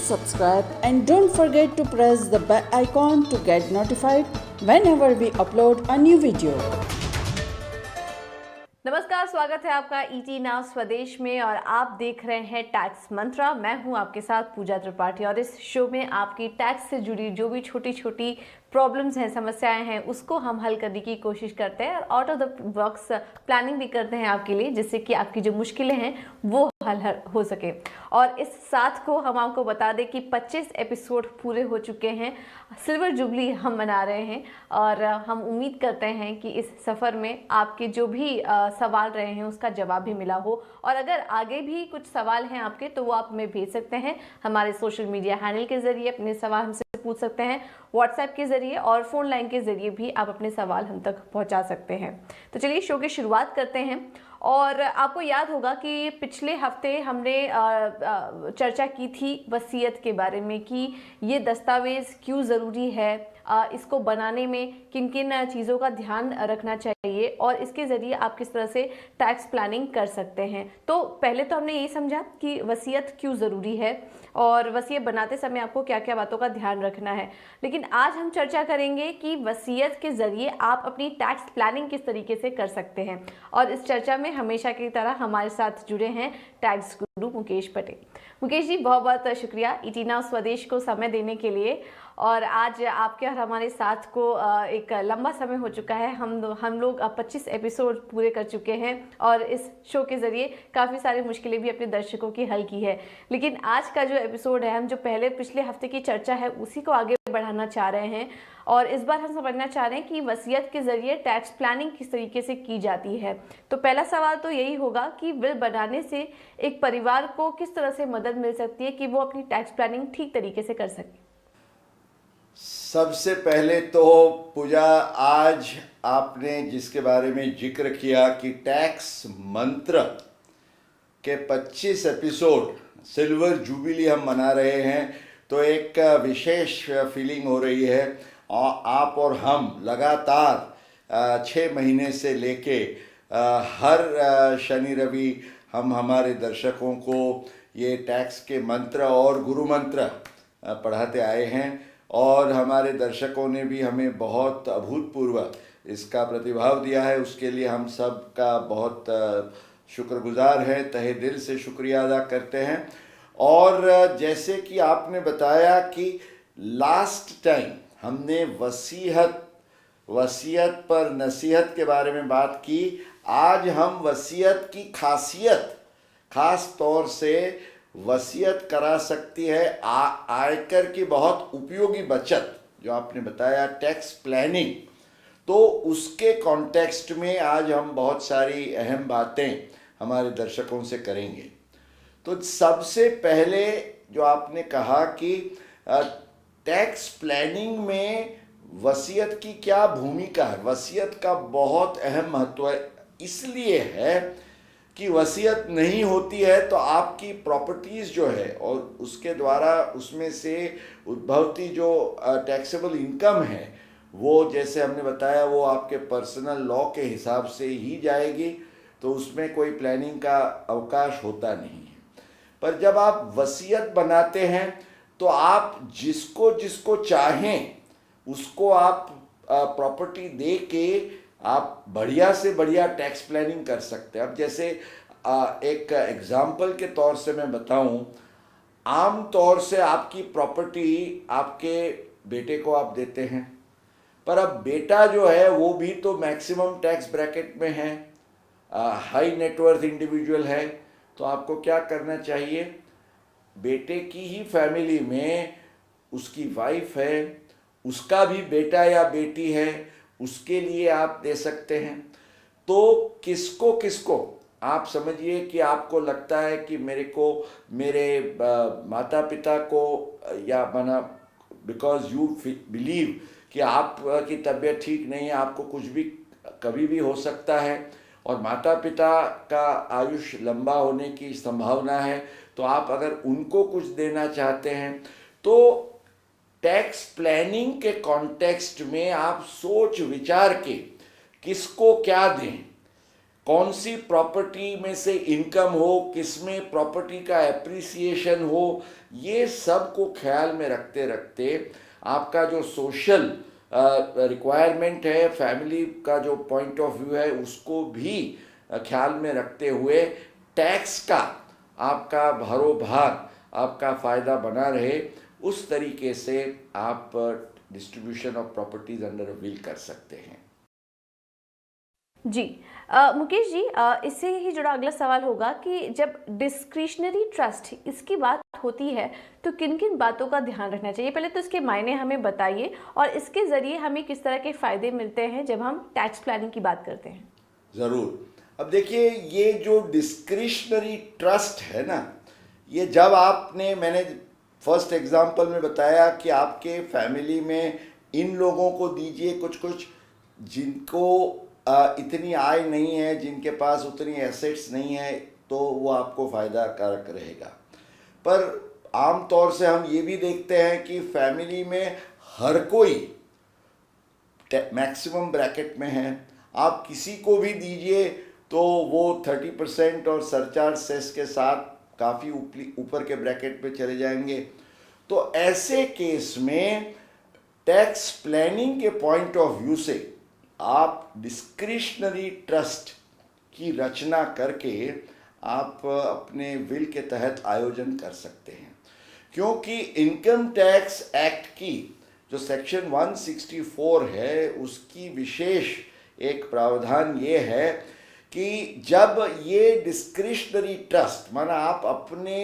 subscribe and don't forget to press the bell icon to get notified whenever we upload a new video. नमस्कार, स्वागत है आपका ET now स्वदेश में और आप देख रहे हैं टैक्स मंत्रा। मैं हूं आपके साथ पूजा त्रिपाठी और इस शो में आपकी टैक्स से जुड़ी जो भी छोटी छोटी प्रॉब्लम्स हैं, समस्याएं हैं, उसको हम हल करने की कोशिश करते हैं और out of the box planning भी करते हैं आपके लिए, जिससे कि आपकी जो मुश्किलें हैं वो हल हो सके। और इस साथ को हम आपको बता दें कि 25 एपिसोड पूरे हो चुके हैं, सिल्वर जुबली हम मना रहे हैं और हम उम्मीद करते हैं कि इस सफ़र में आपके जो भी सवाल रहे हैं उसका जवाब भी मिला हो। और अगर आगे भी कुछ सवाल हैं आपके तो वो आप हमें भेज सकते हैं हमारे सोशल मीडिया हैंडल के ज़रिए, अपने सवाल हमसे पूछ सकते हैं, व्हाट्सएप के ज़रिए और फ़ोन लाइन के ज़रिए भी आप अपने सवाल हम तक पहुंचा सकते हैं। तो चलिए शो की शुरुआत करते हैं। और आपको याद होगा कि पिछले हफ्ते हमने चर्चा की थी वसीयत के बारे में कि ये दस्तावेज़ क्यों ज़रूरी है, इसको बनाने में किन किन चीज़ों का ध्यान रखना चाहिए और इसके ज़रिए आप किस तरह से टैक्स प्लानिंग कर सकते हैं। तो पहले तो हमने यही समझा कि वसीयत क्यों ज़रूरी है और वसीयत बनाते समय आपको क्या क्या बातों का ध्यान रखना है। लेकिन आज हम चर्चा करेंगे कि वसीयत के ज़रिए आप अपनी टैक्स प्लानिंग किस तरीके से कर सकते हैं। और इस चर्चा में हमेशा की तरह हमारे साथ जुड़े हैं टैक्स गुरु मुकेश पटेल। मुकेश जी, बहुत बहुत शुक्रिया ईटी नाउ स्वदेश को समय देने के लिए। और आज आपके और हमारे साथ को एक लंबा समय हो चुका है, हम लोग 25 एपिसोड पूरे कर चुके हैं और इस शो के ज़रिए काफ़ी सारी मुश्किलें भी अपने दर्शकों की हल की है। लेकिन आज का जो एपिसोड है, हम जो पिछले हफ्ते की चर्चा है उसी को आगे बढ़ाना चाह रहे हैं और इस बार हम समझना चाह रहे हैं कि वसीयत के ज़रिए टैक्स प्लानिंग किस तरीके से की जाती है। तो पहला सवाल तो यही होगा कि विल बनाने से एक परिवार को किस तरह से मदद मिल सकती है कि वो अपनी टैक्स प्लानिंग ठीक तरीके से कर सके। सबसे पहले तो पूजा, आज आपने जिसके बारे में जिक्र किया कि टैक्स मंत्र के 25 एपिसोड सिल्वर जुबिली हम मना रहे हैं, तो एक विशेष फीलिंग हो रही है। और आप और हम लगातार 6 महीने से लेके हर शनि रवि हम हमारे दर्शकों को ये टैक्स के मंत्र और गुरु मंत्र पढ़ाते आए हैं और हमारे दर्शकों ने भी हमें बहुत अभूतपूर्व इसका प्रतिभाव दिया है। उसके लिए हम सब का बहुत शुक्रगुजार हैं, तहे दिल से शुक्रिया अदा करते हैं। और जैसे कि आपने बताया कि लास्ट टाइम हमने वसीयत पर नसीहत के बारे में बात की, आज हम वसीयत की खास तौर से वसीयत करा सकती है आयकर की बहुत उपयोगी बचत, जो आपने बताया टैक्स प्लानिंग, तो उसके कॉन्टेक्स्ट में आज हम बहुत सारी अहम बातें हमारे दर्शकों से करेंगे। तो सबसे पहले जो आपने कहा कि टैक्स प्लानिंग में वसीयत की क्या भूमिका है, वसीयत का बहुत अहम महत्व इसलिए है कि वसीयत नहीं होती है तो आपकी प्रॉपर्टीज़ जो है और उसके द्वारा उसमें से उद्भवती जो टैक्सेबल इनकम है, वो जैसे हमने बताया वो आपके पर्सनल लॉ के हिसाब से ही जाएगी, तो उसमें कोई प्लानिंग का अवकाश होता नहीं है। पर जब आप वसीयत बनाते हैं तो आप जिसको चाहें उसको आप प्रॉपर्टी दे के आप बढ़िया से बढ़िया टैक्स प्लानिंग कर सकते हैं। अब जैसे एक एग्जाम्पल के तौर से मैं बताऊं, आम तौर से आपकी प्रॉपर्टी आपके बेटे को आप देते हैं, पर अब बेटा जो है वो भी तो मैक्सिमम टैक्स ब्रैकेट में है, हाई नेटवर्थ इंडिविजुअल है, तो आपको क्या करना चाहिए, बेटे की ही फैमिली में उसकी वाइफ है, उसका भी बेटा या बेटी है, उसके लिए आप दे सकते हैं। तो किसको आप समझिए कि आपको लगता है कि मेरे माता पिता को या बना बिकॉज यू बिलीव कि आपकी तबीयत ठीक नहीं है, आपको कुछ भी कभी भी हो सकता है और माता पिता का आयुष्य लंबा होने की संभावना है, तो आप अगर उनको कुछ देना चाहते हैं तो टैक्स प्लानिंग के कॉन्टेक्स्ट में आप सोच विचार के किसको क्या दें, कौन सी प्रॉपर्टी में से इनकम हो, किस में प्रॉपर्टी का एप्रिसिएशन हो, ये सब को ख्याल में रखते रखते आपका जो सोशल रिक्वायरमेंट है, फैमिली का जो पॉइंट ऑफ व्यू है, उसको भी ख्याल में रखते हुए टैक्स का आपका भरोभार, आपका फ़ायदा बना रहे, उस तरीके से आप distribution of properties under will कर सकते हैं। जी मुकेश जी, इससे ही जुड़ा अगला सवाल होगा कि जब डिस्क्रिशनरी ट्रस्ट इसकी बात होती है तो किन किन बातों का ध्यान रखना चाहिए? पहले तो इसके मायने हमें बताइए और इसके ज़रिए हमें किस तरह के फ़ायदे मिलते हैं जब हम टैक्स प्लानिंग की बात करते हैं। ज़रूर। अब देखिए, ये जो डिस्क्रिशनरी ट्रस्ट है ना, ये जब मैंने फर्स्ट एग्जांपल में बताया कि आपके फैमिली में इन लोगों को दीजिए कुछ कुछ जिनको इतनी आय नहीं है, जिनके पास उतनी एसेट्स नहीं है, तो वो आपको फ़ायदा कारक रहेगा। पर आम तौर से हम ये भी देखते हैं कि फैमिली में हर कोई मैक्सिमम ब्रैकेट में है। आप किसी को भी दीजिए तो वो 30% और सरचार्ज सेस के साथ काफ़ी ऊपर के ब्रैकेट पे चले जाएंगे। तो ऐसे केस में टैक्स प्लानिंग के पॉइंट ऑफ व्यू से आप डिस्क्रिशनरी ट्रस्ट की रचना करके आप अपने विल के तहत आयोजन कर सकते हैं, क्योंकि इनकम टैक्स एक्ट की जो सेक्शन 164 है, उसकी विशेष एक प्रावधान ये है कि जब ये डिस्क्रिशनरी ट्रस्ट, माना आप अपने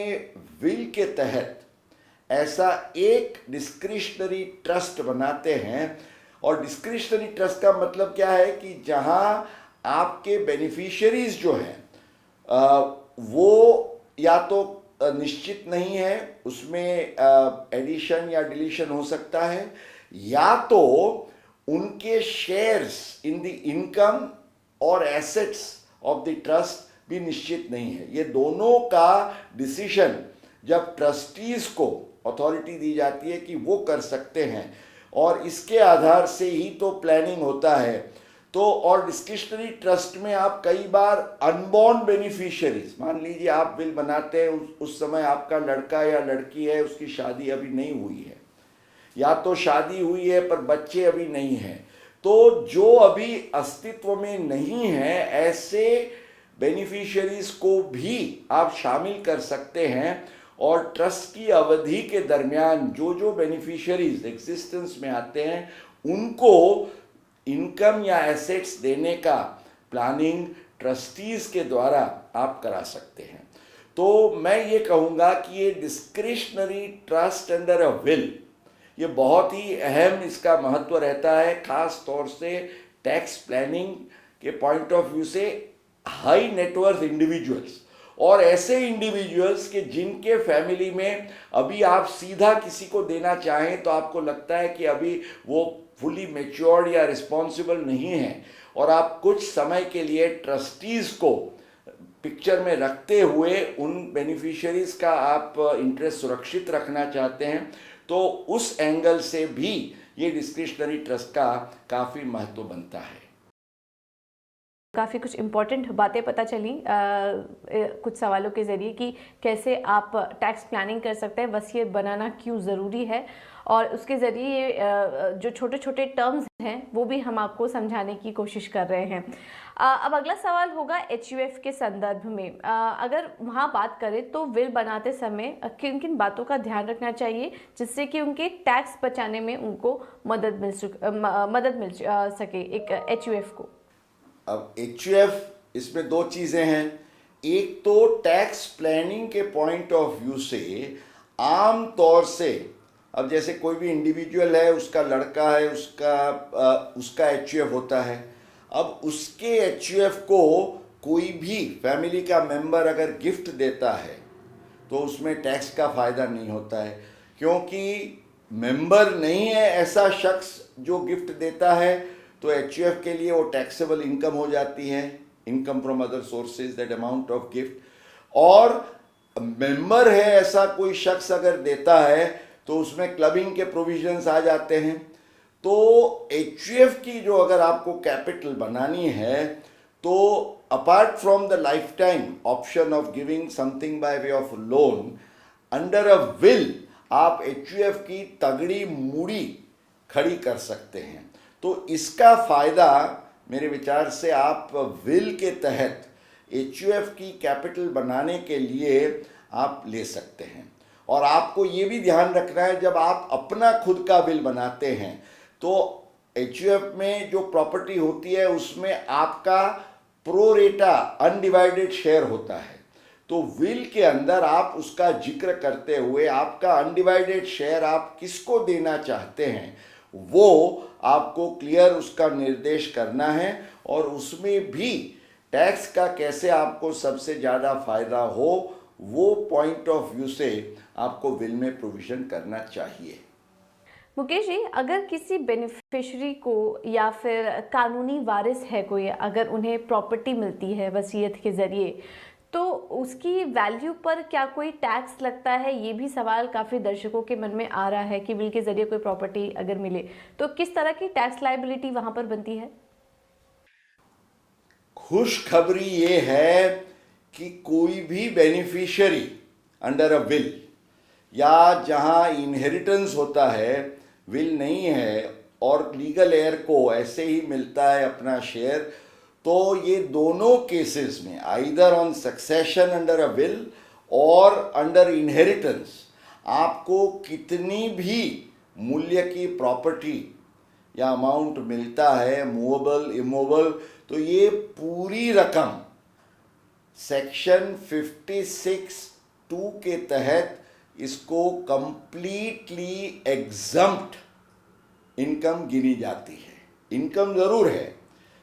विल के तहत ऐसा एक डिस्क्रिशनरी ट्रस्ट बनाते हैं, और डिस्क्रिशनरी ट्रस्ट का मतलब क्या है कि जहां आपके बेनिफिशियरीज जो हैं वो या तो निश्चित नहीं है, उसमें एडिशन या डिलीशन हो सकता है, या तो उनके शेयर्स इन द इनकम और एसेट्स ऑफ द ट्रस्ट भी निश्चित नहीं है। ये दोनों का डिसीजन जब ट्रस्टीज को अथॉरिटी दी जाती है कि वो कर सकते हैं, और इसके आधार से ही तो प्लानिंग होता है। तो और डिस्क्रिशनरी ट्रस्ट में आप कई बार अनबॉर्न बेनिफिशियरीज, मान लीजिए आप बिल बनाते हैं, उस समय आपका लड़का या लड़की है, उसकी शादी अभी नहीं हुई है, या तो शादी हुई है पर बच्चे अभी नहीं हैं, तो जो अभी अस्तित्व में नहीं है, ऐसे बेनिफिशियरीज को भी आप शामिल कर सकते हैं। और ट्रस्ट की अवधि के दरमियान जो जो बेनिफिशियरीज एग्जिस्टेंस में आते हैं, उनको इनकम या एसेट्स देने का प्लानिंग ट्रस्टीज के द्वारा आप करा सकते हैं। तो मैं ये कहूँगा कि ये discretionary trust under a will, ये बहुत ही अहम इसका महत्व रहता है, खास तौर से टैक्स प्लानिंग के पॉइंट ऑफ व्यू से हाई नेटवर्थ इंडिविजुअल्स, और ऐसे इंडिविजुअल्स के जिनके फैमिली में अभी आप सीधा किसी को देना चाहें तो आपको लगता है कि अभी वो फुली मैच्योर्ड या रिस्पॉन्सिबल नहीं है, और आप कुछ समय के लिए ट्रस्टीज को पिक्चर में रखते हुए उन बेनिफिशियरीज का आप इंटरेस्ट सुरक्षित रखना चाहते हैं, तो उस एंगल से भी ये डिस्क्रिशनरी ट्रस्ट का काफ़ी महत्व बनता है। काफ़ी कुछ इम्पॉर्टेंट बातें पता चली कुछ सवालों के ज़रिए कि कैसे आप टैक्स प्लानिंग कर सकते हैं, वसीयत बनाना क्यों ज़रूरी है, और उसके ज़रिए जो छोटे छोटे टर्म्स हैं वो भी हम आपको समझाने की कोशिश कर रहे हैं। अब अगला सवाल होगा HUF के संदर्भ में। अगर वहाँ बात करें तो विल बनाते समय किन किन बातों का ध्यान रखना चाहिए जिससे कि उनके टैक्स बचाने में उनको मदद मिल सके एक HUF को? अब HUF, इसमें दो चीज़ें हैं। एक तो टैक्स प्लानिंग के पॉइंट ऑफ व्यू से आम तौर से, अब जैसे कोई भी इंडिविजुअल है, उसका लड़का है, उसका HUF होता है। अब उसके HUF को कोई भी फैमिली का मेंबर अगर गिफ्ट देता है तो उसमें टैक्स का फ़ायदा नहीं होता है, क्योंकि मेंबर नहीं है ऐसा शख्स जो गिफ्ट देता है, तो HUF के लिए वो टैक्सेबल इनकम हो जाती है, income from other sources, that amount of gift. और मेंबर है ऐसा कोई शख्स अगर देता है तो उसमें क्लबिंग के प्रोविजंस आ जाते हैं। तो HUF की जो अगर आपको कैपिटल बनानी है तो apart from the life time option of giving something by way of loan, under a will आप एचयूएफ की तगड़ी मूड़ी खड़ी कर सकते हैं। तो इसका फायदा मेरे विचार से आप विल के तहत एचयूएफ की कैपिटल बनाने के लिए आप ले सकते हैं। और आपको ये भी ध्यान रखना है, जब आप अपना खुद का विल बनाते हैं तो एचयूएफ में जो प्रॉपर्टी होती है उसमें आपका प्रोरेटा अनडिवाइडेड शेयर होता है। तो विल के अंदर आप उसका जिक्र करते हुए आपका अनडिवाइडेड शेयर आप किसको देना चाहते हैं वो आपको क्लियर उसका निर्देश करना है, और उसमें भी टैक्स का कैसे आपको सबसे ज़्यादा फायदा हो वो पॉइंट ऑफ व्यू से आपको विल में प्रोविजन करना चाहिए। मुकेश जी, अगर किसी बेनिफिशियरी को या फिर कानूनी वारिस है कोई, अगर उन्हें प्रॉपर्टी मिलती है वसीयत के ज़रिए, तो उसकी वैल्यू पर क्या कोई टैक्स लगता है? ये भी सवाल काफ़ी दर्शकों के मन में आ रहा है कि विल के ज़रिए कोई प्रॉपर्टी अगर मिले तो किस तरह की टैक्स लायबिलिटी वहाँ पर बनती है? खुशखबरी ये है कि कोई भी बेनिफिशियरी अंडर अ विल या जहां इनहेरिटेंस होता है, विल नहीं है और लीगल हेयर को ऐसे ही मिलता है अपना शेयर, तो ये दोनों केसेस में either on succession under a will और अंडर इनहेरिटेंस आपको कितनी भी मूल्य की प्रॉपर्टी या अमाउंट मिलता है, मूवेबल इमूवेबल, तो ये पूरी रकम सेक्शन 56(2) के तहत इसको कंप्लीटली एग्जम्प्ट इनकम गिनी जाती है। इनकम जरूर है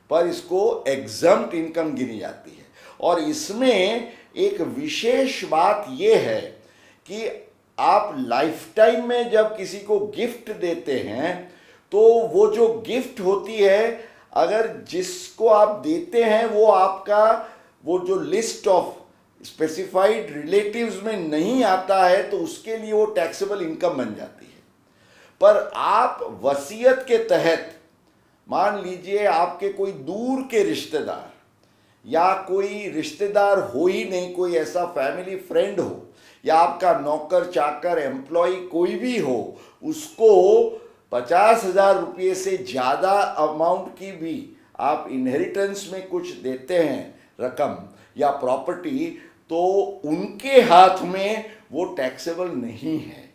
पर इसको एग्जम्प्ट इनकम गिनी जाती है। और इसमें एक विशेष बात यह है कि आप लाइफ टाइम में जब किसी को गिफ्ट देते हैं तो वो जो गिफ्ट होती है, अगर जिसको आप देते हैं वो आपका वो जो लिस्ट ऑफ स्पेसिफाइड रिलेटिव्स में नहीं आता है तो उसके लिए वो टैक्सेबल इनकम बन जाती है। पर आप वसीयत के तहत मान लीजिए आपके कोई दूर के रिश्तेदार या कोई रिश्तेदार हो ही नहीं, कोई ऐसा फैमिली फ्रेंड हो या आपका नौकर चाकर एम्प्लॉय कोई भी हो, उसको 50,000 रुपये से ज़्यादा अमाउंट की भी आप इनहेरिटेंस में कुछ देते हैं रकम या प्रॉपर्टी, तो उनके हाथ में वो टैक्सेबल नहीं है।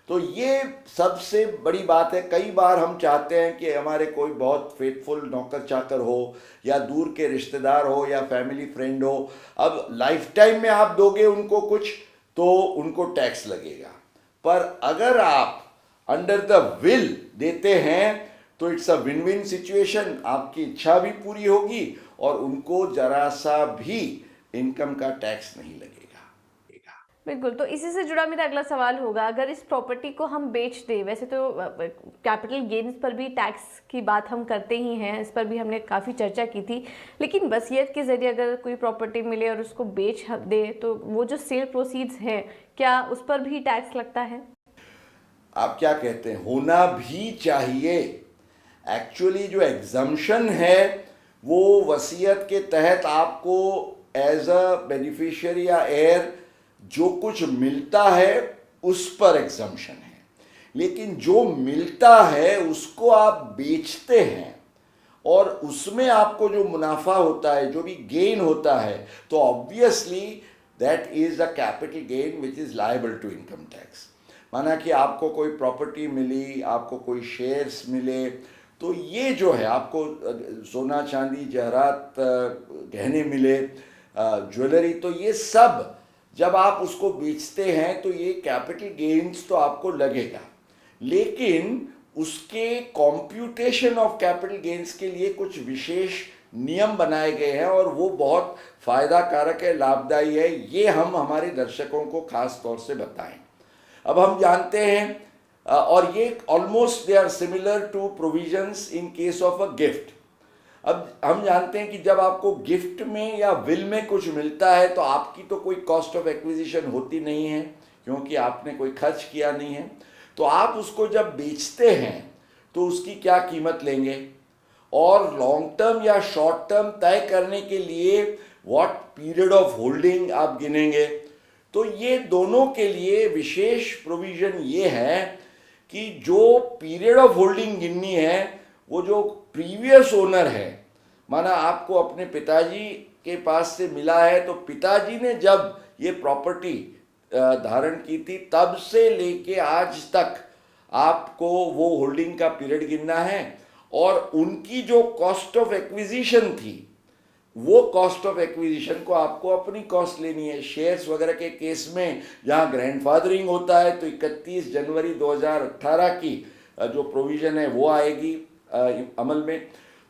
तो ये सबसे बड़ी बात है। कई बार हम चाहते हैं कि हमारे कोई बहुत फेथफुल नौकर चाकर हो या दूर के रिश्तेदार हो या फैमिली फ्रेंड हो, अब लाइफ टाइम में आप दोगे उनको कुछ तो उनको टैक्स लगेगा। पर अगर आप अंडर द विल देते हैं तो it's a win win situation, आपकी इच्छा भी पूरी होगी और उनको जरा सा भी इनकम का टैक्स नहीं लगेगा। बिल्कुल, तो इसी से जुड़ा मेरा अगला सवाल होगा, अगर इस प्रॉपर्टी को हम बेच दें, वैसे तो कैपिटल गेन्स पर भी टैक्स की बात हम करते ही हैं, इस पर भी हमने काफ़ी चर्चा की थी, लेकिन वसीयत के ज़रिए अगर कोई प्रॉपर्टी मिले और उसको बेच दे तो वो जो सेल प्रोसीड्स हैं क्या उस पर भी टैक्स लगता है? आप क्या कहते हैं? होना भी चाहिए। एक्चुअली जो एग्जम्पशन है वो वसीयत के तहत आपको एज अ बेनिफिशियरी या हेयर जो कुछ मिलता है उस पर एग्जम्पशन है, लेकिन जो मिलता है उसको आप बेचते हैं और उसमें आपको जो मुनाफा होता है, जो भी गेन होता है, तो obviously that is a capital gain which is liable to income tax. माना कि आपको कोई प्रॉपर्टी मिली, आपको कोई शेयर्स मिले, तो ये जो है आपको सोना चांदी जवाहरात गहने मिले, ज्वेलरी, तो ये सब जब आप उसको बेचते हैं तो ये कैपिटल गेन्स तो आपको लगेगा, लेकिन उसके कॉम्प्यूटेशन ऑफ कैपिटल गेन्स के लिए कुछ विशेष नियम बनाए गए हैं और वो बहुत फायदा कारक है, लाभदायी है। ये हम हमारे दर्शकों को खास तौर से बताएं। अब हम जानते हैं और ये almost they are similar to provisions in case of a gift. अब हम जानते हैं कि जब आपको गिफ्ट में या विल में कुछ मिलता है तो आपकी तो कोई कॉस्ट ऑफ एक्विजिशन होती नहीं है क्योंकि आपने कोई खर्च किया नहीं है। तो आप उसको जब बेचते हैं तो उसकी क्या कीमत लेंगे और लॉन्ग टर्म या शॉर्ट टर्म तय करने के लिए व्हाट पीरियड ऑफ होल्डिंग आप गिनेंगे। तो ये दोनों के लिए विशेष प्रोविजन ये है कि जो पीरियड ऑफ होल्डिंग गिननी है वो जो प्रीवियस ओनर है, माना आपको अपने पिताजी के पास से मिला है तो पिताजी ने जब ये प्रॉपर्टी धारण की थी तब से लेके आज तक आपको वो होल्डिंग का पीरियड गिनना है, और उनकी जो कॉस्ट ऑफ एक्विजिशन थी वो कॉस्ट ऑफ एक्विजिशन को आपको अपनी कॉस्ट लेनी है। शेयर्स वगैरह के केस में जहां ग्रैंडफादरिंग होता है तो 31 जनवरी 2018 की जो प्रोविजन है वो आएगी अमल में।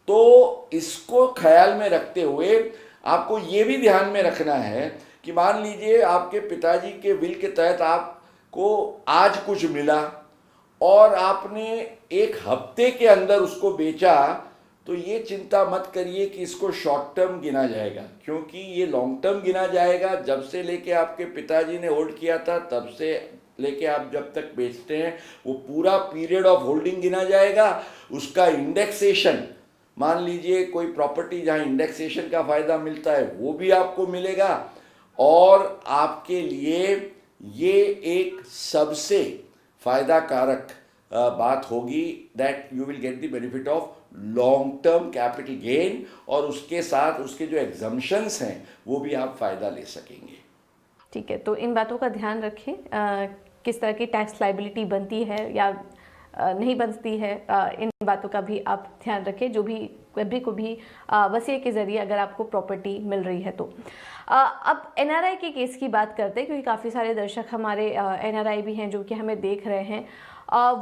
तो इसको ख्याल में रखते हुए आपको ये भी ध्यान में रखना है कि मान लीजिए आपके पिताजी के विल के तहत आपको आज कुछ मिला और आपने एक हफ्ते के अंदर उसको बेचा, तो ये चिंता मत करिए कि इसको शॉर्ट टर्म गिना जाएगा, क्योंकि ये लॉन्ग टर्म गिना जाएगा। जब से लेके आपके पिताजी ने होल्ड किया था तब से लेके आप जब तक बेचते हैं वो पूरा पीरियड ऑफ होल्डिंग गिना जाएगा। उसका इंडेक्सेशन, मान लीजिए कोई प्रॉपर्टी जहां इंडेक्सेशन का फायदा मिलता है वो भी आपको मिलेगा, और आपके लिए ये एक सबसे फायदा कारक बात होगी that you will get the benefit of long term capital gain, और उसके साथ उसके जो एग्जम्पशंस हैं वो भी आप फायदा ले सकेंगे। ठीक है, तो इन बातों का ध्यान रखें, किस तरह की टैक्स लाइबिलिटी बनती है या नहीं बनती है, इन बातों का भी आप ध्यान रखें जो भी कभी को भी वसीयत के ज़रिए अगर आपको प्रॉपर्टी मिल रही है तो। अब एनआरआई के केस की बात करते हैं, क्योंकि काफ़ी सारे दर्शक हमारे एनआरआई भी हैं जो कि हमें देख रहे हैं।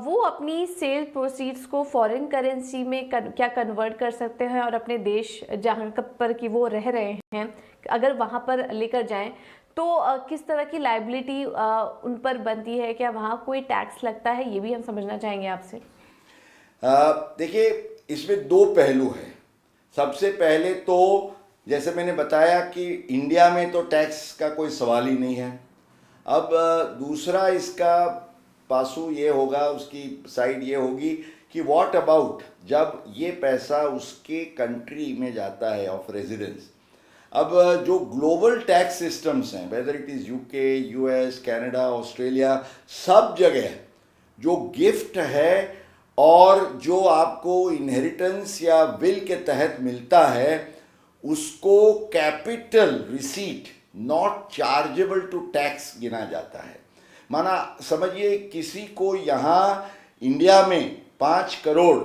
वो अपनी सेल प्रोसीड्स को फॉरेन करेंसी में क्या कन्वर्ट कर सकते हैं और अपने देश जहाँ पर कि वो रह रहे हैं अगर वहाँ पर लेकर जाएं तो किस तरह की लाइबिलिटी उन पर बनती है, क्या वहाँ कोई टैक्स लगता है, ये भी हम समझना चाहेंगे आपसे। देखिए, इसमें दो पहलू हैं। सबसे पहले तो जैसे मैंने बताया कि इंडिया में तो टैक्स का कोई सवाल ही नहीं है। अब दूसरा इसका पासू ये होगा, उसकी साइड ये होगी कि व्हाट अबाउट जब ये पैसा उसके कंट्री में जाता है ऑफ रेजिडेंस। अब जो ग्लोबल टैक्स सिस्टम्स हैं, whether it is UK, US, Canada, Australia, सब जगह जो गिफ्ट है और जो आपको इनहेरिटेंस या विल के तहत मिलता है उसको capital receipt not chargeable to tax गिना जाता है। माना समझिए किसी को यहाँ इंडिया में 5 करोड़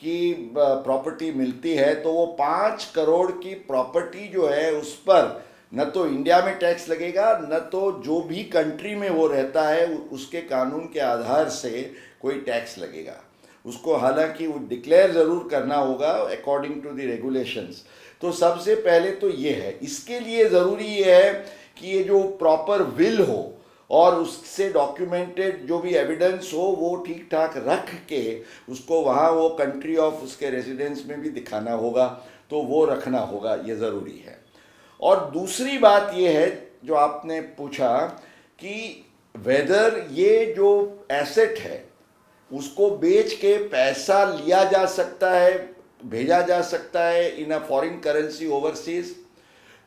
की प्रॉपर्टी मिलती है तो वो 5 करोड़ की प्रॉपर्टी जो है उस पर न तो इंडिया में टैक्स लगेगा, न तो जो भी कंट्री में वो रहता है उसके कानून के आधार से कोई टैक्स लगेगा उसको। हालांकि वो डिक्लेयर ज़रूर करना होगा अकॉर्डिंग टू द रेगुलेशंस। तो सबसे पहले तो ये है, इसके लिए ज़रूरी ये है कि ये जो प्रॉपर विल हो और उससे डॉक्यूमेंटेड जो भी एविडेंस हो वो ठीक ठाक रख के उसको वहाँ वो कंट्री ऑफ उसके रेजिडेंस में भी दिखाना होगा, तो वो रखना होगा, ये ज़रूरी है। और दूसरी बात ये है जो आपने पूछा कि वेदर ये जो एसेट है उसको बेच के पैसा लिया जा सकता है, भेजा जा सकता है इन अ फॉरेन करेंसी ओवरसीज।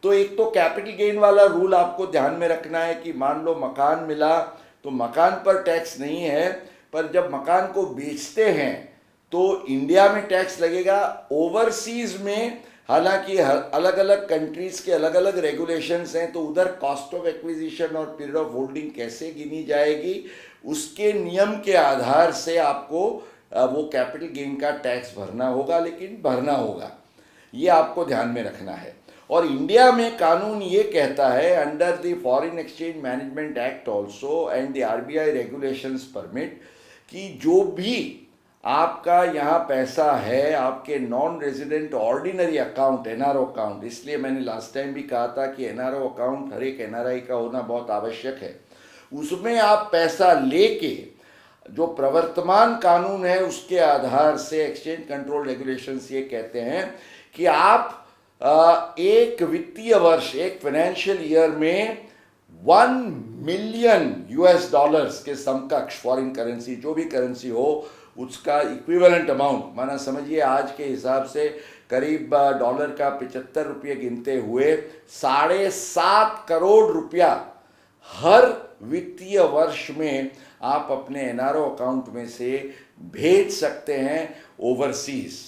तो एक तो कैपिटल गेन वाला रूल आपको ध्यान में रखना है कि मान लो मकान मिला तो मकान पर टैक्स नहीं है, पर जब मकान को बेचते हैं तो इंडिया में टैक्स लगेगा। ओवरसीज में हालांकि अलग अलग कंट्रीज़ के अलग अलग रेगुलेशंस हैं, तो उधर कॉस्ट ऑफ एक्विजिशन और पीरियड ऑफ होल्डिंग कैसे गिनी जाएगी उसके नियम के आधार से आपको वो कैपिटल गेन का टैक्स भरना होगा, लेकिन भरना होगा, ये आपको ध्यान में रखना है। और इंडिया में कानून ये कहता है under the foreign exchange management act also and the RBI regulations permit कि जो भी आपका यहाँ पैसा है आपके non resident ordinary account NRO account, इसलिए मैंने लास्ट टाइम भी कहा था कि एनआरओ अकाउंट हर एक एनआरआई का होना बहुत आवश्यक है। उसमें आप पैसा लेके जो प्रवर्तमान कानून है उसके आधार से एक्सचेंज कंट्रोल रेगुलेशंस ये कहते हैं कि आप एक वित्तीय वर्ष, एक फाइनेंशियल ईयर में 1 मिलियन US डॉलर्स के समकक्ष फॉरेन करेंसी जो भी करेंसी हो उसका इक्विवेलेंट अमाउंट, माना समझिए आज के हिसाब से करीब डॉलर का 75 रुपये गिनते हुए 7.5 करोड़ रुपया हर वित्तीय वर्ष में आप अपने एनआरओ अकाउंट में से भेज सकते हैं ओवरसीज।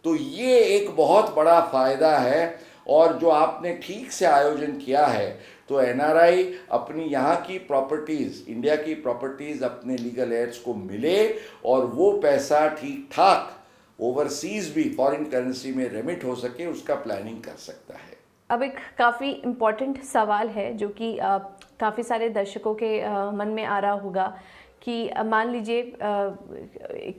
तो ये एक बहुत बड़ा फायदा है, और जो आपने ठीक से आयोजन किया है तो एनआरआई अपनी यहाँ की प्रॉपर्टीज़, इंडिया की प्रॉपर्टीज़ अपने लीगल एड्स को मिले और वो पैसा ठीक ठाक ओवरसीज भी फॉरेन करेंसी में रेमिट हो सके, उसका प्लानिंग कर सकता है। अब एक काफ़ी इम्पोर्टेंट सवाल है जो कि काफ़ी सारे दर्शकों के मन में आ रहा होगा कि मान लीजिए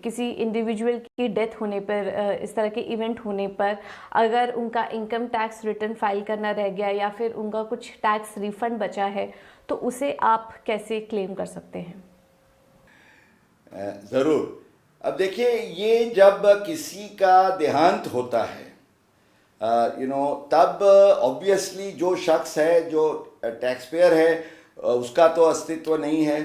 किसी इंडिविजुअल की डेथ होने पर, इस तरह के इवेंट होने पर अगर उनका इनकम टैक्स रिटर्न फाइल करना रह गया या फिर उनका कुछ टैक्स रिफंड बचा है, तो उसे आप कैसे क्लेम कर सकते हैं? ज़रूर। अब देखिए, ये जब किसी का देहांत होता है तब ऑब्वियसली जो शख्स है, जो टैक्स पेयर है, उसका तो अस्तित्व नहीं है,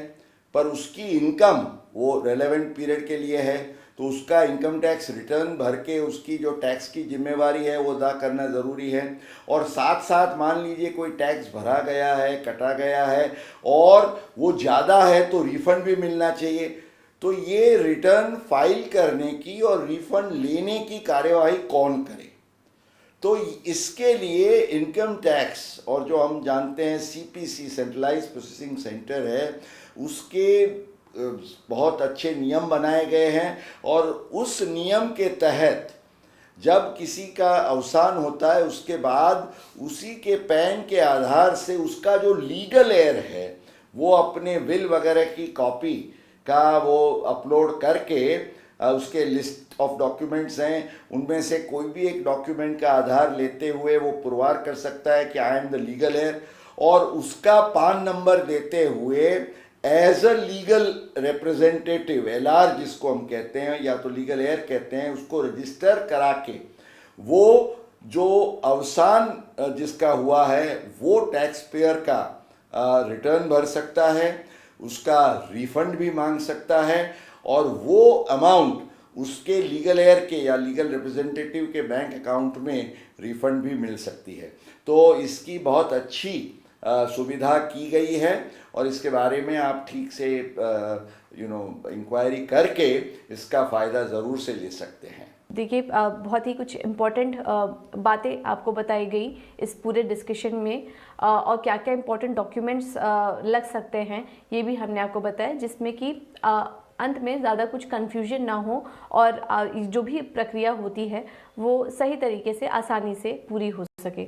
पर उसकी इनकम वो रेलेवेंट पीरियड के लिए है, तो उसका इनकम टैक्स रिटर्न भर के उसकी जो टैक्स की जिम्मेवारी है वो अदा करना ज़रूरी है। और साथ साथ मान लीजिए कोई टैक्स भरा गया है, कटा गया है और वो ज़्यादा है तो रिफ़ंड भी मिलना चाहिए। तो ये रिटर्न फाइल करने की और रिफ़ंड लेने की कार्यवाही कौन करे? तो इसके लिए इनकम टैक्स और जो हम जानते हैं सीपीसी, सेंट्रलाइज प्रोसेसिंग सेंटर है, उसके बहुत अच्छे नियम बनाए गए हैं। और उस नियम के तहत जब किसी का अवसान होता है उसके बाद उसी के पैन के आधार से उसका जो लीगल एयर है वो अपने विल वगैरह की कॉपी का वो अपलोड करके उसके लिस्ट ऑफ डॉक्यूमेंट्स हैं, उनमें से कोई भी एक डॉक्यूमेंट का आधार लेते हुए वो पुरवार कर सकता है कि I am the legal heir, और उसका पान नंबर देते हुए as a legal representative, LR जिसको हम कहते हैं या तो लीगल एयर कहते हैं, उसको रजिस्टर करा के वो जो अवसान जिसका हुआ है वो टैक्स पेयर का रिटर्न भर सकता है, उसका रिफंड भी मांग सकता है, और वो अमाउंट उसके लीगल एयर के या लीगल रिप्रेजेंटेटिव के बैंक अकाउंट में रिफंड भी मिल सकती है। तो इसकी बहुत अच्छी सुविधा की गई है और इसके बारे में आप ठीक से इंक्वायरी करके इसका फ़ायदा ज़रूर से ले सकते हैं। देखिए, बहुत ही कुछ इम्पोर्टेंट बातें आपको बताई गई इस पूरे डिस्कशन में, और क्या क्या इम्पोर्टेंट डॉक्यूमेंट्स लग सकते हैं ये भी हमने आपको बताया, जिसमें कि अंत में ज़्यादा कुछ कन्फ्यूजन ना हो और जो भी प्रक्रिया होती है वो सही तरीके से आसानी से पूरी हो सके।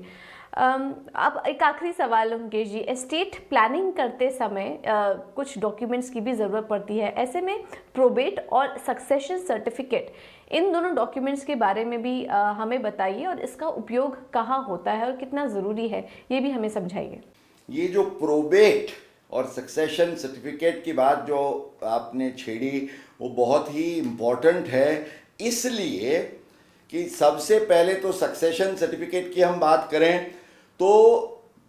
अब एक आखिरी सवाल मुकेश जी, एस्टेट प्लानिंग करते समय कुछ डॉक्यूमेंट्स की भी ज़रूरत पड़ती है, ऐसे में प्रोबेट और सक्सेशन सर्टिफिकेट, इन दोनों डॉक्यूमेंट्स के बारे में भी हमें बताइए और इसका उपयोग कहाँ होता है और कितना ज़रूरी है, ये भी हमें समझाइए। ये जो प्रोबेट और सक्सेशन सर्टिफिकेट की बात जो आपने छेड़ी वो बहुत ही इम्पोर्टेंट है, इसलिए कि सबसे पहले तो सक्सेशन सर्टिफिकेट की हम बात करें तो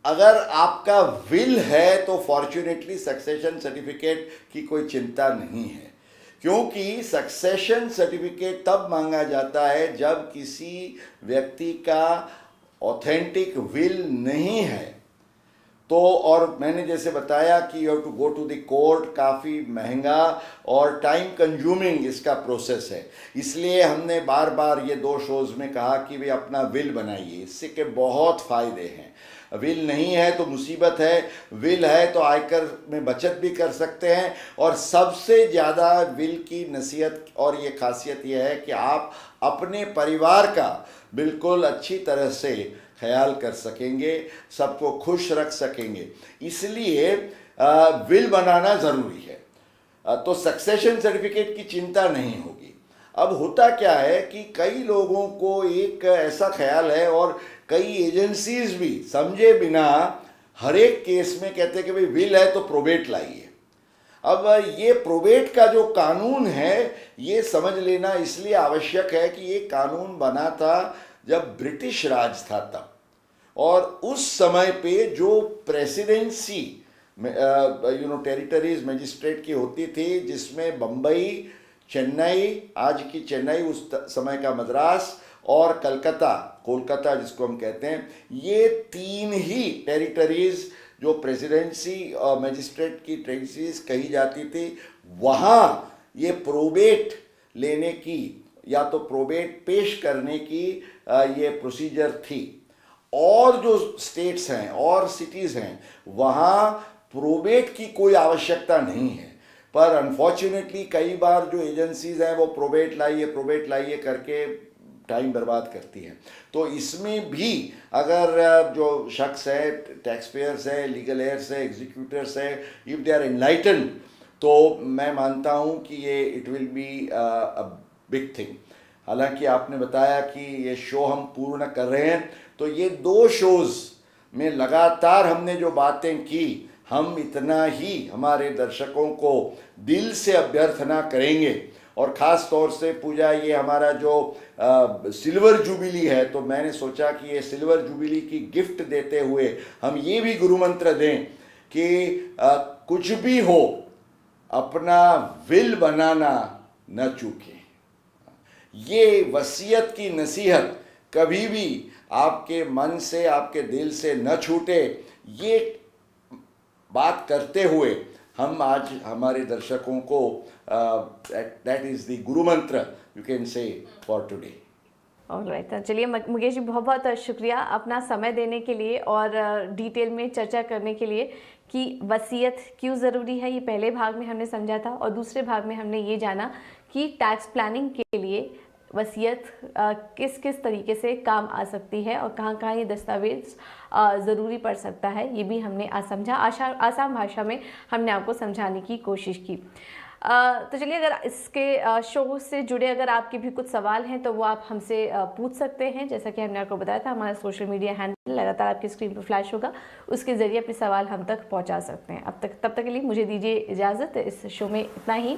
अगर आपका विल है तो फॉर्चुनेटली सक्सेशन सर्टिफिकेट की कोई चिंता नहीं है, क्योंकि सक्सेशन सर्टिफिकेट तब मांगा जाता है जब किसी व्यक्ति का ऑथेंटिक विल नहीं है। तो और मैंने जैसे बताया कि you have to go to the court, काफ़ी महंगा और टाइम कंज्यूमिंग इसका प्रोसेस है, इसलिए हमने बार बार ये 2 शोज़ में कहा कि वे अपना विल बनाइए, इससे के बहुत फ़ायदे हैं। विल नहीं है तो मुसीबत है, विल है तो आयकर में बचत भी कर सकते हैं, और सबसे ज़्यादा विल की नसीहत और ये खासियत यह है कि आप अपने परिवार का बिल्कुल अच्छी तरह से ख्याल कर सकेंगे, सबको खुश रख सकेंगे, इसलिए विल बनाना ज़रूरी है। तो सक्सेशन सर्टिफिकेट की चिंता नहीं होगी। अब होता क्या है कि कई लोगों को एक ऐसा ख्याल है और कई एजेंसीज भी समझे बिना हर एक केस में कहते हैं कि भाई विल है तो प्रोबेट लाइए। अब ये प्रोबेट का जो कानून है ये समझ लेना इसलिए आवश्यक है कि ये कानून बना था जब ब्रिटिश राज था तब, और उस समय पे जो प्रेसिडेंसी टेरिटरीज मजिस्ट्रेट की होती थी, जिसमें बम्बई, चेन्नई, आज की चेन्नई, उस समय का मद्रास, और कोलकाता जिसको हम कहते हैं, ये 3 ही टेरिटरीज जो प्रेसिडेंसी और मजिस्ट्रेट की टेरिटरीज कही जाती थी, वहाँ ये प्रोबेट लेने की या तो प्रोबेट पेश करने की ये प्रोसीजर थी। और जो स्टेट्स हैं और सिटीज़ हैं वहाँ प्रोबेट की कोई आवश्यकता नहीं है, पर अनफॉर्चुनेटली कई बार जो एजेंसीज हैं वो प्रोबेट लाइए करके टाइम बर्बाद करती हैं। तो इसमें भी अगर जो शख्स है, टैक्स पेयर्स है, लीगल एयर्स है, एग्जीक्यूटर्स है, इफ़ दे आर एनलाइटन, तो मैं मानता हूँ कि ये it will be a big thing. हालांकि आपने बताया कि ये शो हम पूर्ण कर रहे हैं, तो ये 2 शोज़ में लगातार हमने जो बातें की, हम इतना ही हमारे दर्शकों को दिल से अभ्यर्थना करेंगे। और ख़ास तौर से पूजा, ये हमारा जो सिल्वर जुबिली है, तो मैंने सोचा कि ये सिल्वर जुबिली की गिफ्ट देते हुए हम ये भी गुरु मंत्र दें कि कुछ भी हो अपना विल बनाना न चूकें। ये वसीयत की नसीहत कभी भी आपके मन से, आपके दिल से न छूटे, ये बात करते हुए हम आज हमारे दर्शकों को दैट इज़ द गुरु मंत्र you can say for today. Alright, चलिए मुकेश जी, बहुत बहुत शुक्रिया अपना समय देने के लिए और डिटेल में चर्चा करने के लिए कि वसीयत क्यों ज़रूरी है। ये पहले भाग में हमने समझा था और दूसरे भाग में हमने ये जाना कि टैक्स प्लानिंग के लिए वसीयत किस किस तरीके से काम आ सकती है और कहाँ कहाँ ये दस्तावेज ज़रूरी पड़ सकता है, ये भी हमने आज समझा। आसान भाषा में हमने आपको समझाने की कोशिश की। तो चलिए, अगर इसके शो से जुड़े अगर आपके भी कुछ सवाल हैं तो वो आप हमसे पूछ सकते हैं। जैसा कि हमने आपको बताया था, हमारा सोशल मीडिया हैंडल लगातार आपकी स्क्रीन पर फ्लैश होगा, उसके ज़रिए अपने सवाल हम तक पहुंचा सकते हैं। तब तक के लिए मुझे दीजिए इजाज़त। इस शो में इतना ही।